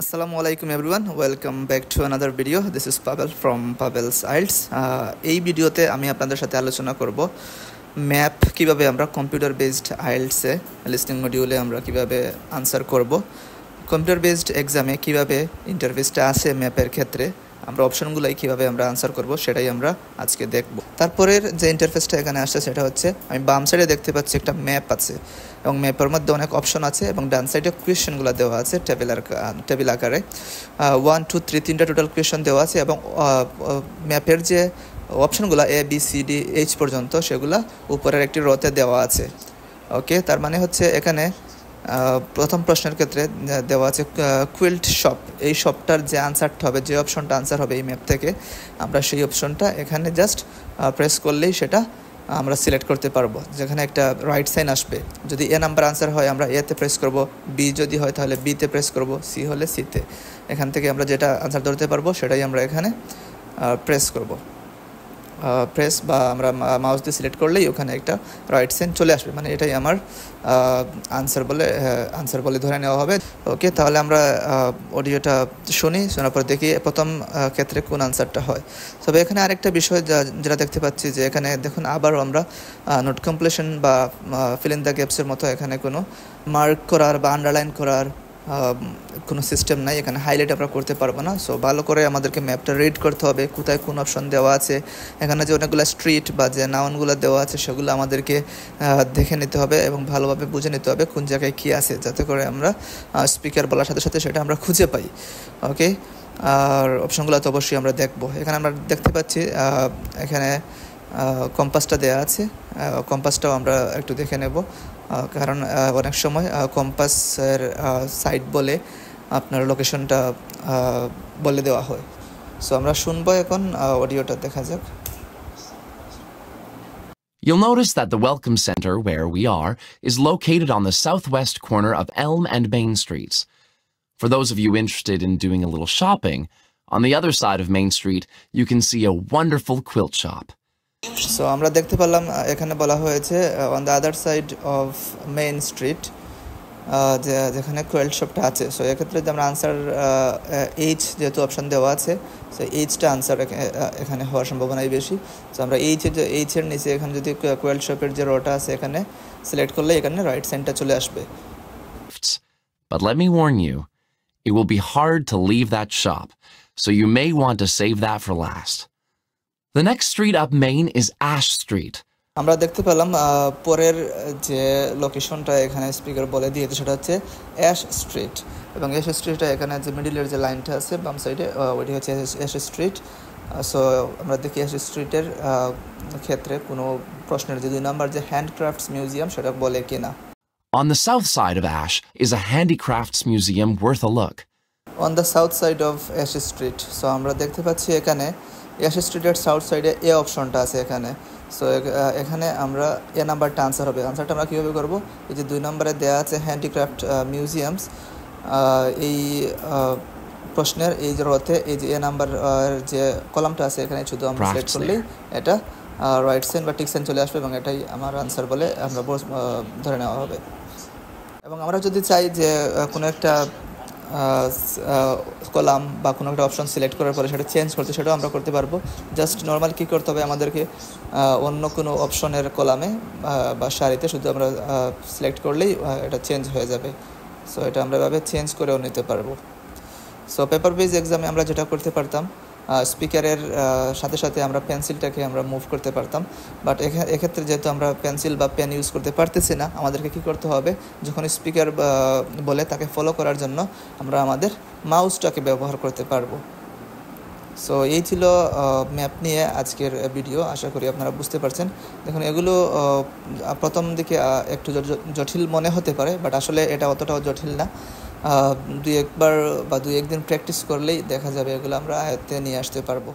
Assalamu alaikum everyone, welcome back to another video. This is Pavel from Pavel's IELTS. এই ভিডিওতে আমি আপনাদের সাথে আলোচনা করব ম্যাপ কিভাবে আমরা কম্পিউটার বেসড IELTS এ লিসনিং মডিউলে আমরা কিভাবে আনসার করব, কম্পিউটার বেসড এক্সামে কিভাবে ইন্টারফেসটা আসে ম্যাপের ক্ষেত্রে আমরা অপশনগুলাই কিভাবে আমরা আনসার করব সেটাই আমরা আজকে দেখব। তারপরের যে ইন্টারফেসটা এখানে আসছে সেটা হচ্ছে আমি বাম সাইডে দেখতে পাচ্ছি একটা ম্যাপ আছে এবং ম্যাপের মধ্যে অনেক অপশন আছে এবং ডান সাইডে কোয়েশ্চেনগুলো দেওয়া আছে টেবিল আকারে 1 2 3 তিনটা টোটাল কোয়েশ্চেন দেওয়া আছে এবং ম্যাপের যে অপশনগুলো A B C D H পর্যন্ত সেগুলো উপরের একটি রোতে দেওয়া আছে। ওকে, তার মানে হচ্ছে এখানে প্রথম প্রশ্নের ক্ষেত্রে দেওয়া আছে কুইল্ট শপ। এই শপটার যে আনসারটা হবে, যে অপশনটা আনসার হবে এই ম্যাপ থেকে, আমরা সেই অপশনটা এখানে জাস্ট প্রেস করলেই সেটা আমরা সিলেক্ট করতে পারবো। যেখানে একটা রাইট সাইন আসবে, যদি এ নাম্বার আনসার হয় আমরা এতে প্রেস করব, বি যদি হয় তাহলে বিতে প্রেস করব, সি হলে সিতে। এখান থেকে আমরা যেটা আনসার ধরতে পারবো সেটাই আমরা এখানে প্রেস করব। প্রেস বা আমরা মাউস দিয়ে সিলেক্ট করলেই ওখানে একটা রাইট সাইন চলে আসবে, মানে এটাই আমার আনসার বলে ধরে নেওয়া হবে। ওকে, তাহলে আমরা অডিওটা শোনার পর দেখি প্রথম ক্ষেত্রে কোন আনসারটা হয়। তবে এখানে আরেকটা বিষয় যেটা দেখতে পাচ্ছি যে এখানে দেখুন আবারও আমরা নোট কমপ্লিশন বা ফিল ইন দ্য গ্যাপসের মতো এখানে কোনো মার্ক করার বা আন্ডারলাইন করার কোনো সিস্টেম নাই, এখানে হাইলাইট আমরা করতে পারবো না। সো ভালো করে আমাদেরকে ম্যাপটা রিড করতে হবে, কোথায় কোন অপশন দেওয়া আছে, এখানে যে অনেকগুলো স্ট্রিট বা যে নাউনগুলো দেওয়া আছে সেগুলো আমাদেরকে দেখে নিতে হবে এবং ভালোভাবে বুঝে নিতে হবে কোন জায়গায় কী আছে, যাতে করে আমরা স্পিকার বলার সাথে সাথে সেটা আমরা খুঁজে পাই। ওকে, আর অপশনগুলো তো অবশ্যই আমরা দেখবো। এখানে আমরা দেখতে পাচ্ছি এখানে কম্পাসটা দেওয়া আছে, কম্পাসটাও আমরা একটু দেখে নেব, কারণ অনেক সময় কম্পাসের সাইড বলে আপনার লোকেশনটা বলে দেওয়া হয়। সো আমরা শুনবো এখন, অডিওটা দেখা যাক। You'll notice that the Welcome Center, where we are, is located on the southwest corner of Elm and Main Streets. For those of you interested in doing a little shopping, on the other side of Main Street, you can see a wonderful quilt shop. So আমরা দেখতে পেলাম এখানে বলা হয়েছে on the other side of main street যেখানে কোয়েল্ট শপটা আছে। So এক্ষেত্রে যদি আমরা আনসার এইচ যেহেতু অপশান দেওয়া আছে, সো এইচটা আনসার এখানে হওয়ার সম্ভাবনাই বেশি। সো আমরা এইচের নিচে এখানে যদি কোয়েল্ট শপের যে রোটা আছে এখানে সিলেক্ট করলে এখানে রাইট সাইনটা চলে আসবে। But let me warn you, it will be hard to leave that shop, so you may want to save that for last. The next street up Main is Ash Street. আমরা দেখতে পেলাম পরের যে লোকেশনটা এখানে speaker বলে দিয়েছে সেটা হচ্ছে অ্যাশ স্ট্রিট, এবং অ্যাশ স্ট্রিটটা এখানে যে মিডিলের যে লাইনটা আছে বাম সাইডে ওইটি হচ্ছে অ্যাশ স্ট্রিট। সো আমরা দেখি অ্যাশ স্ট্রিটের ক্ষেত্রে কোনো প্রশ্নের যে 2 নাম্বার যে হ্যান্ডক্রাফটস মিউজিয়াম সেটা বলে কিনা। On the south side of Ash is a handicrafts museum worth a look. On the south side of Ash Street, so আমরা দেখতে পাচ্ছি এখানে অ্যাশ স্ট্রিটের সাউথ সাইডে এ অপশনটা আছে এখানে। সো এখানে আমরা এ নাম্বারটা আনসার হবে। আনসারটা আমরা কীভাবে করবো, এই যে 2 নম্বরে দেওয়া আছে হ্যান্ডিক্রাফট মিউজিয়ামস, এই প্রশ্নের এই যে রথে এই যে এ নাম্বার যে কলামটা আছে এখানে শুধু আমরা সিলেক্ট করলেই এটা রাইট সাইন বা টিক সাইন চলে আসবে এবং এটাই আমার আনসার বলে আমরা ধরে নেওয়া হবে। এবং আমরা যদি চাই যে কোনো একটা কলাম বা কোনো একটা অপশন সিলেক্ট করার পরে সেটা চেঞ্জ করতে, সেটাও আমরা করতে পারবো। জাস্ট নর্মাল কী করতে হবে, আমাদেরকে অন্য কোনো অপশনের কলামে বা সারিতে শুধু আমরা সিলেক্ট করলেই এটা চেঞ্জ হয়ে যাবে। সো এটা আমরা এভাবে চেঞ্জ করেও নিতে পারবো। সো পেপার বেস এক্সামে আমরা যেটা করতে পারতাম, স্পিকারের সাথে সাথে আমরা পেন্সিলটাকে আমরা মুভ করতে পারতাম, বাট এক্ষেত্রে যেহেতু আমরা পেন্সিল বা পেন ইউজ করতে পারতেছি না, আমাদেরকে কী করতে হবে, যখন স্পিকার বলে তাকে ফলো করার জন্য আমরা আমাদের মাউসটাকে ব্যবহার করতে পারবো। সো এই ছিল ম্যাপ নিয়ে আজকের ভিডিও, আশা করি আপনারা বুঝতে পারছেন। দেখুন এগুলো প্রথম দিকে একটু জটিল মনে হতে পারে, বাট আসলে এটা অতটাও জটিল না। 2-1 বার বা 2-1 দিন প্র্যাকটিস করলেই দেখা যাবে এগুলো আমরা আয়ত্তে নিয়ে আসতে পারবো।